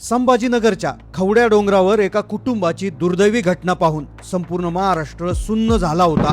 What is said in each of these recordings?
संभाजीनगरच्या खवड्या डोंगरावर एका कुटुंबाची दुर्दैवी घटना पाहून संपूर्ण महाराष्ट्र सुन्न झाला होता।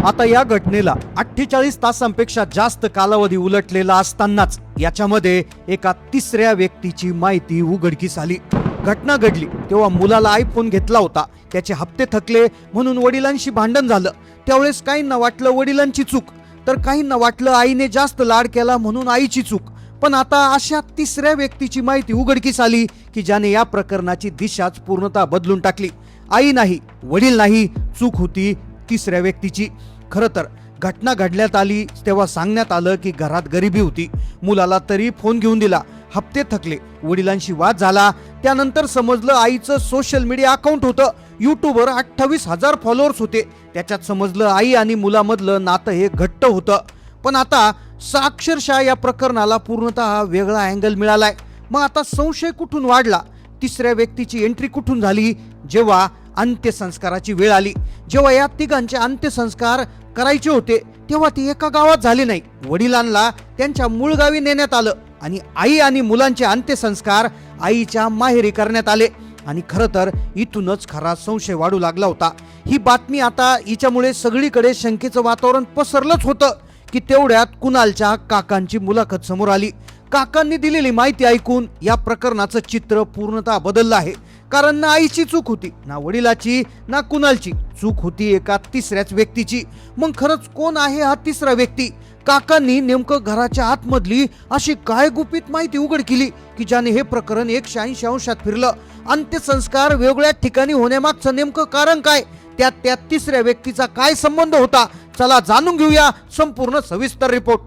आता या घटनेला 48 तासांपेक्षा जास्त कालावधी उलटलेला असतानाच याच्यामध्ये एका तिसऱ्या व्यक्तीची माहिती उघडकीस आली। घटना घडली तेव्हा मुलाला आयफोन घेतला होता, त्याचे हप्ते थकले म्हणून वडिलांशी भांडण झालं। त्यावेळेस काहींना वाटलं वडिलांची चूक, तर काहींना वाटलं आईने जास्त लाड केला म्हणून आईची चूक। पण आता अशा तिसऱ्या व्यक्तीची माहिती उघडकीस आली की ज्याने या प्रकरणाची दिशाच पूर्णतः बदलून टाकली। आई नाही, वडील नाही, चूक होती तिसऱ्या व्यक्तीची। खरं तर घटना घडल्यात आली तेव्हा सांगण्यात आलं की घरात गरिबी होती, मुलाला तरी फोन घेऊन दिला, हप्ते थकले, वडिलांशी वाद झाला। त्यानंतर समजलं आईचं सोशल मीडिया अकाउंट होतं, यूट्यूबवर 28,000 फॉलोअर्स होते। त्याच्यात समजलं आई आणि मुलामधलं नातं हे घट्ट होतं। पण आता अक्षरशः या प्रकरणाला पूर्णतः वेगळा अँगल मिळालाय। मग आता संशय कुठून वाढला, तिसऱ्या व्यक्तीची एंट्री कुठून झाली? जेव्हा अंत्यसंस्काराची वेळ आली, जेव्हा या तिघांचे अंत्यसंस्कार करायचे होते तेव्हा ती एका गावात झाली नाही, वडिलांना त्यांच्या मूळ गावी नेण्यात आलं आणि आई आणि मुलांचे अंत्यसंस्कार आईच्या माहेरी करण्यात आले। आणि खरं तर इथूनच खरा संशय वाढू लागला होता। ही बातमी आता हिच्यामुळे सगळीकडे शंकेचं वातावरण पसरलंच होतं की तेवढ्यात कुणालच्या काकांची मुलाखत समोर आली। काकांनी दिलेली माहिती ऐकून या प्रकरणाचं चित्र पूर्णतः बदललं आहे। कारण ना आईची चूक होती, ना वडिलाची, ना कुणालची, चूक होती एका तिसऱ्याच व्यक्तीची। मग खरंच कोण आहे हा तिसरा व्यक्ती? काकांनी नेमकं घराच्या आतमधली अशी काय गुपित माहिती उघड केली की ज्याने हे प्रकरण 180 अंशात फिरलं? अंत्यसंस्कार वेगळ्या ठिकाणी होण्यामागचं नेमकं कारण काय? त्या तिसऱ्या व्यक्तीचा काय संबंध होता? चला जाणून घेऊया संपूर्ण सविस्तर रिपोर्ट।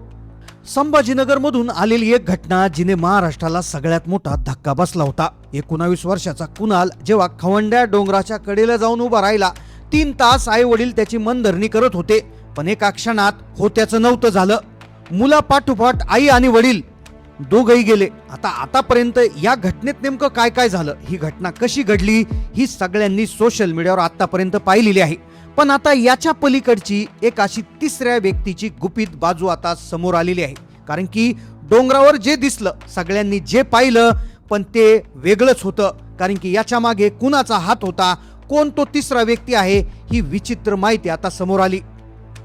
संभाजीनगर मधून आलेली एक घटना जिने महाराष्ट्राला सगळ्यात मोठा धक्का बसला होता। 19 वर्षाचा कुणाल जेव्हा खवंड्या डोंगराच्या कडेला जाऊन उभा राहिला, 3 तास आई वडील त्याची मनधरणी करत होते, पण एका क्षणात होत्याचं नव्हतं झालं। मुलापाठोपाठ आई आणि वडील दोघही गेले। आतापर्यंत या घटनेत नेमकं काय काय झालं, ही घटना कशी घडली, ही सगळ्यांनी सोशल मीडियावर आतापर्यंत पाहिलेली आहे। पण आता याच्या पलीकडची एक अशी तिसऱ्या व्यक्तीची गुपित बाजू आता समोर आलेली आहे। कारण की डोंगरावर जे दिसलं, सगळ्यांनी जे पाहिलं, पण ते वेगळंच होतं। कारण की याच्या मागे कुणाचा हात होता, कोण तो तिसरा व्यक्ती आहे, ही विचित्र माहिती आता समोर आली।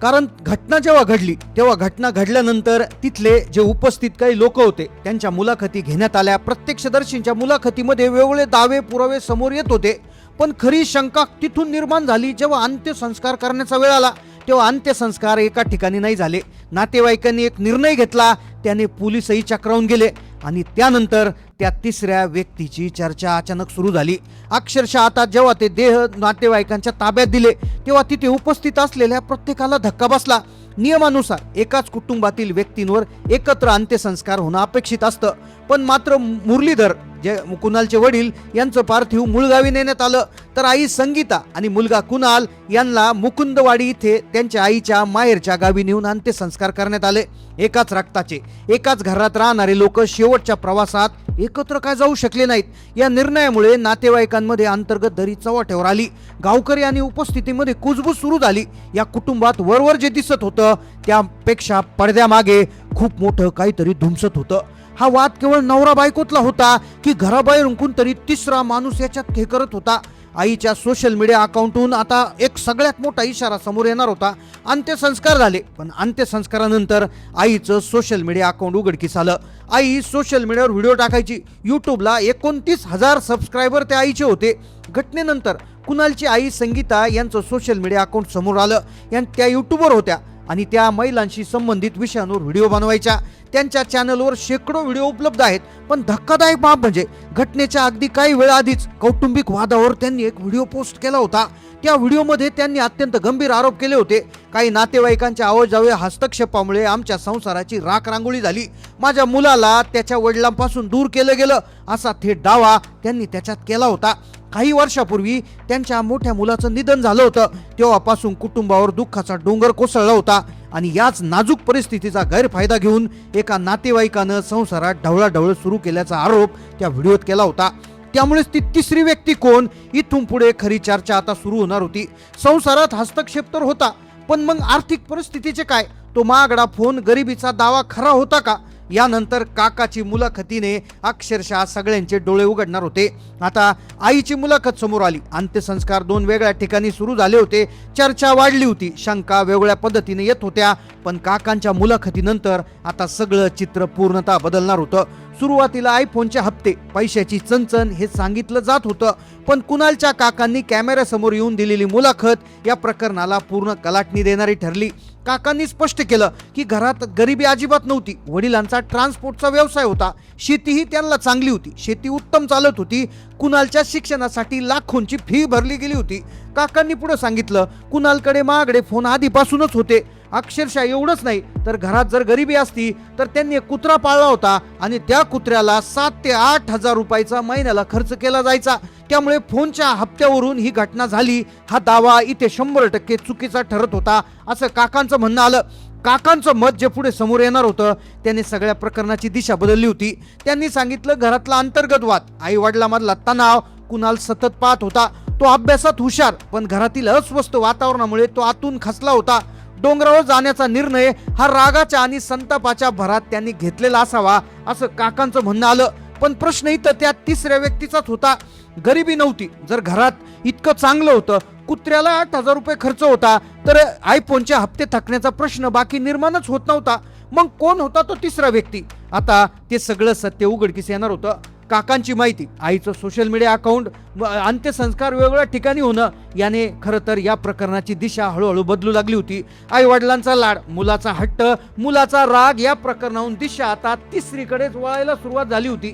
कारण घटना जेव्हा घडली तेव्हा घटना घडल्यानंतर तिथले जे उपस्थित काही लोक होते त्यांच्या मुलाखती घेण्यात आल्या। प्रत्यक्षदर्शींच्या मुलाखतीमध्ये वेगवेगळे दावे पुरावे समोर येत होते। पण खरी शंका तिथून निर्माण झाली जेव्हा अंत्यसंस्कार करण्याचा वेळ आला। तेव्हा अंत्यसंस्कार एका ठिकाणी नाही झाले। नातेवाईकांनी एक निर्णय घेतला, त्याने पोलीसही चक्रावून गेले आणि त्यानंतर त्या तिसऱ्या व्यक्तीची चर्चा अचानक सुरू झाली। अक्षरशः आता जेव्हा ते देह नातेवाईकांच्या ताब्यात दिले तेव्हा तिथे उपस्थित असलेल्या प्रत्येकाला धक्का बसला। नियमानुसार एकाच कुटुंबातील व्यक्तींवर एकत्र अंत्यसंस्कार होणं अपेक्षित असतं, पण मात्र मुरलीधर जे कुणालचे वडील यांचं पार्थिव मुळगावी नेण्यात आलं, तर आई संगीता आणि मुलगा कुणाल यांना मुकुंदवाडी इथे त्यांच्या आईच्या माहेरच्या गावी नेऊन अंत्यसंस्कार करण्यात आले। एकाच रक्ताचे, एकाच घरात राहणारे लोक शेवटच्या प्रवासात एकत्र काय जाऊ शकले नाहीत। या निर्णयामुळे नातेवाईकांमध्ये अंतर्गत दरी चव्हाट्यावर आली। गावकरी आणि उपस्थितीमध्ये कुजबूज सुरू झाली। या कुटुंबात वरवर जे दिसत होतं त्यापेक्षा पडद्यामागे खूप मोठं काहीतरी धुमसत होतं। हा वाद केवळ नवरा बायकोतला होता की घराबाहेरून कोणतरी तिसरा माणूस याच्यात हे करत होता? आईच्या सोशल मीडिया अकाउंटहून आता एक सगळ्यात मोठा इशारा समोर येणार होता। अंत्यसंस्कार झाले, पण अंत्यसंस्कारानंतर आईचं सोशल मीडिया अकाउंट उघडकीस आलं। आई सोशल मीडियावर व्हिडिओ टाकायची। यूट्यूबला 29,000 सबस्क्रायबर त्या आईचे होते। घटनेनंतर कुणालची आई संगीता यांचं सोशल मीडिया अकाउंट समोर आलं। त्या यूट्यूबवर होत्या आणि त्या महिलांशी संबंधित विषयांवर व्हिडिओ बनवायच्या। त्यांच्या चॅनलवर शेकडो व्हिडिओ उपलब्ध आहेत। पण धक्कादायक बाब म्हणजे घटनेच्या अगदी काही वेळ आधीच कौटुंबिक वादावर त्यांनी एक व्हिडिओ पोस्ट केला होता। त्या व्हिडिओमध्ये त्यांनी अत्यंत गंभीर आरोप केले होते। काही नातेवाईकांच्या अवजाव्य हस्तक्षेपामुळे आमच्या संसाराची राख रांगोळी झाली, माझ्या मुलाला त्याच्या वडिलांपासून दूर केलं गेलं, असा थेट दावा त्यांनी त्याच्यात केला होता। काही वर्षापूर्वी त्यांच्या मोठ्या मुलाचं निधन झालं होतं, तेव्हापासून कुटुंबावर दुःखाचा डोंगर कोसळला होता आणि याच नाजूक परिस्थितीचा गैरफायदा घेऊन एका नातेवाईकानं संसारात ढवळाढवळ सुरू केल्याचा आरोप त्या व्हिडिओत केला होता। त्यामुळेच ती तिसरी व्यक्ती कोण, इथून पुढे खरी चर्चा आता सुरू होणार होती। संसारात हस्तक्षेप तर होता, पण मग आर्थिक परिस्थितीचे काय? तो महागडा फोन, गरिबीचा दावा खरा होता का? यानंतर काकाची मुलाखतीने अक्षरशः सगळ्यांचे डोळे उघडणार होते. आता आईची मुलाखत समोर आली. अंत्यसंस्कार 2 वेगळ्या ठिकाणी सुरू झाले होते. चर्चा वाढली होती, शंका वेगळ्या पद्धतीने येत होत्या. पण काकांच्या मुलाखतीनंतर आता सगळं चित्र पूर्णतः बदलणार होतं. सुरुवातीला आयफोनचे हप्ते, पैशाची चणचण हे सांगितलं जात होतं. पण कुणालच्या काकांनी कॅमेऱ्यासमोर येऊन दिलेली मुलाखत या प्रकरणाला पूर्ण कलाटणी देणारी ठरली. काकांनी स्पष्ट केलं की घरात गरिबी अजिबात नव्हती. वडिलांचा ट्रान्सपोर्टचा व्यवसाय होता. शेतीही त्यांना चांगली होती. शेती उत्तम चालत होती. कुणालच्या शिक्षणासाठी लाखोंची फी भरली गेली होती. काकांनी पुढे सांगितलं, कुणालकडे महागडे फोन आधीपासूनच होते. अक्षरशः एवढंच नाही तर घरात जर गरिबी असती तर त्यांनी एक कुत्रा पाळला होता आणि त्या कुत्र्याला 7 ते 8 हजार रुपयाचा महिन्याला खर्च केला जायचा. त्यामुळे फोनच्या हप्त्यावरून ही घटना झाली हा दावा इथे 100% चुकीचा ठरत होता, असं काकांचं म्हणणं आलं. काकांचं मत जे पुढे समोर येणार होतं त्याने सगळ्या प्रकरणाची दिशा बदलली होती. त्यांनी सांगितलं, घरातला अंतर्गत वाद, आई वडिलांमधला तणाव कुणाल सतत पाहत होता. तो अभ्यासात हुशार, पण घरातील अस्वस्थ वातावरणामुळे तो आतून खचला होता. डोंगरावर जाण्याचा निर्णय हा रागाच्या आणि संतापाच्या भरात त्यांनी घेतलेला असावा, असं काकांचं म्हणणं आलं. पण प्रश्न इथं त्या तिसऱ्या व्यक्तीचाच होता. गरिबी नव्हती. जर घरात इतकं चांगलं होतं, कुत्र्याला 8 हजार रुपये खर्च होता, तर आयफोनचे हप्ते थकण्याचा प्रश्न बाकी निर्माणच होत नव्हता. मग कोण होता तो तिसरा व्यक्ती? आता ते सगळं सत्य उघडकीस येणार होतं. काकांची माहिती, आईचं सोशल मीडिया अकाउंट, अंत्यसंस्कार वेगवेगळ्या ठिकाणी होणं याने खरं तर या प्रकरणाची दिशा हळूहळू बदलू लागली होती. आई वडिलांचा लाड, मुलाचा हट्ट, मुलाचा राग या प्रकरणाहून दिशा आता तिसरीकडेच वळायला सुरुवात झाली होती.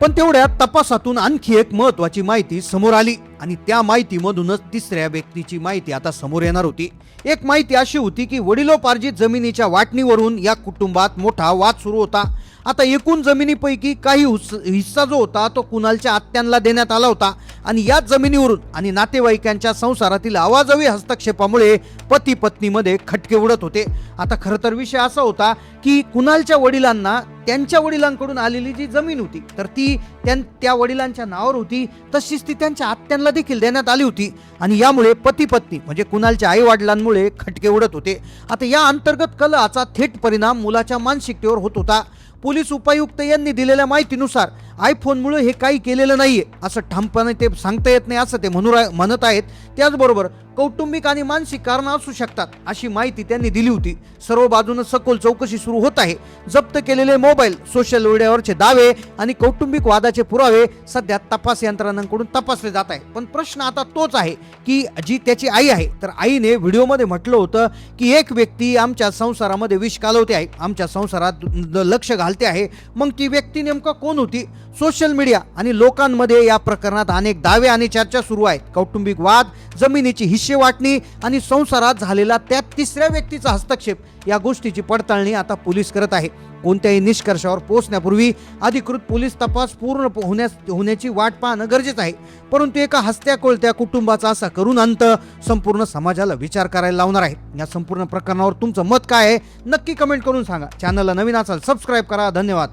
पण तेवढ्यात तपासातून आणखी एक महत्वाची माहिती समोर आली आणि त्या माहितीमधूनच तिसऱ्या व्यक्तीची माहिती आता समोर येणार होती. एक माहिती अशी होती की वडिलोपार्जित जमिनीच्या वाटणीवरून या कुटुंबात मोठा वाद सुरू होता. आता एकूण जमिनीपैकी काही हिस्सा जो होता तो कुणालच्या आत्यांना देण्यात आला होता आणि या जमिनीवरून आणि नातेवाईकांच्या संसारातील आवाजवी हस्तक्षेपामुळे पती पत्नीमध्ये खटके उडत होते. आता खरं तर विषय असा होता की कुणालच्या वडिलांना त्यांच्या वडिलांकडून आलेली जी जमीन होती तर ती त्या वडिलांच्या नावावर होती, तशीच ती त्यांच्या आत्यांना देखील देण्यात आली होती आणि यामुळे पती पत्नी म्हणजे कुणालच्या आई वडिलांमुळे खटके उडत होते. आता या अंतर्गत कलहाचा थेट परिणाम मुलाच्या मानसिकतेवर होत होता. पोलीस उपायुक्त यांनी दिलेल्या माहितीनुसार आयफोनमुळे हे काही केलेलं नाहीये असं ठामपणे ते सांगता येत नाही, असं ते म्हणत आहेत. त्याचबरोबर कौटुंबिक आणि मानसिक कारणं असू शकतात अशी माहिती त्यांनी दिली होती. सर्व बाजूनं सखोल चौकशी सुरू होत आहे. जप्त केलेले मोबाईल, सोशल मीडियावरचे दावे आणि कौटुंबिक वादाचे पुरावे सध्या तपास यंत्रणांकडून तपासले जात आहे. पण प्रश्न आता तोच आहे की जी त्याची आई आहे तर आईने व्हिडिओमध्ये म्हटलं होतं की एक व्यक्ती आमच्या संसारामध्ये विष कालवते आहे, आमच्या संसारात लक्ष घालते आहे. मग ती व्यक्ती नेमका कोण होती? सोशल मीडिया आणि लोकांमध्ये या प्रकरणात अनेक दावे आणि चर्चा सुरू आहेत. कौटुंबिक वाद, जमिनीची हिस्से वाटणी आणि संसारात झालेला त्या तिसऱ्या व्यक्तीचा हस्तक्षेप या गोष्टीची पडताळणी आता पोलीस करत आहे. कोणत्याही निष्कर्षावर पोहोचण्यापूर्वी अधिकृत पोलीस तपास पूर्ण होण्याची वाट पाहणं गरजेचं आहे. परंतु एका हसत्या कोळत्या कुटुंबाचा असा करून अंत संपूर्ण समाजाला विचार करायला लावणार आहे. या संपूर्ण प्रकरणावर तुमचं मत काय आहे नक्की कमेंट करून सांगा. चॅनलला नवीन असाल सबस्क्राईब करा. धन्यवाद.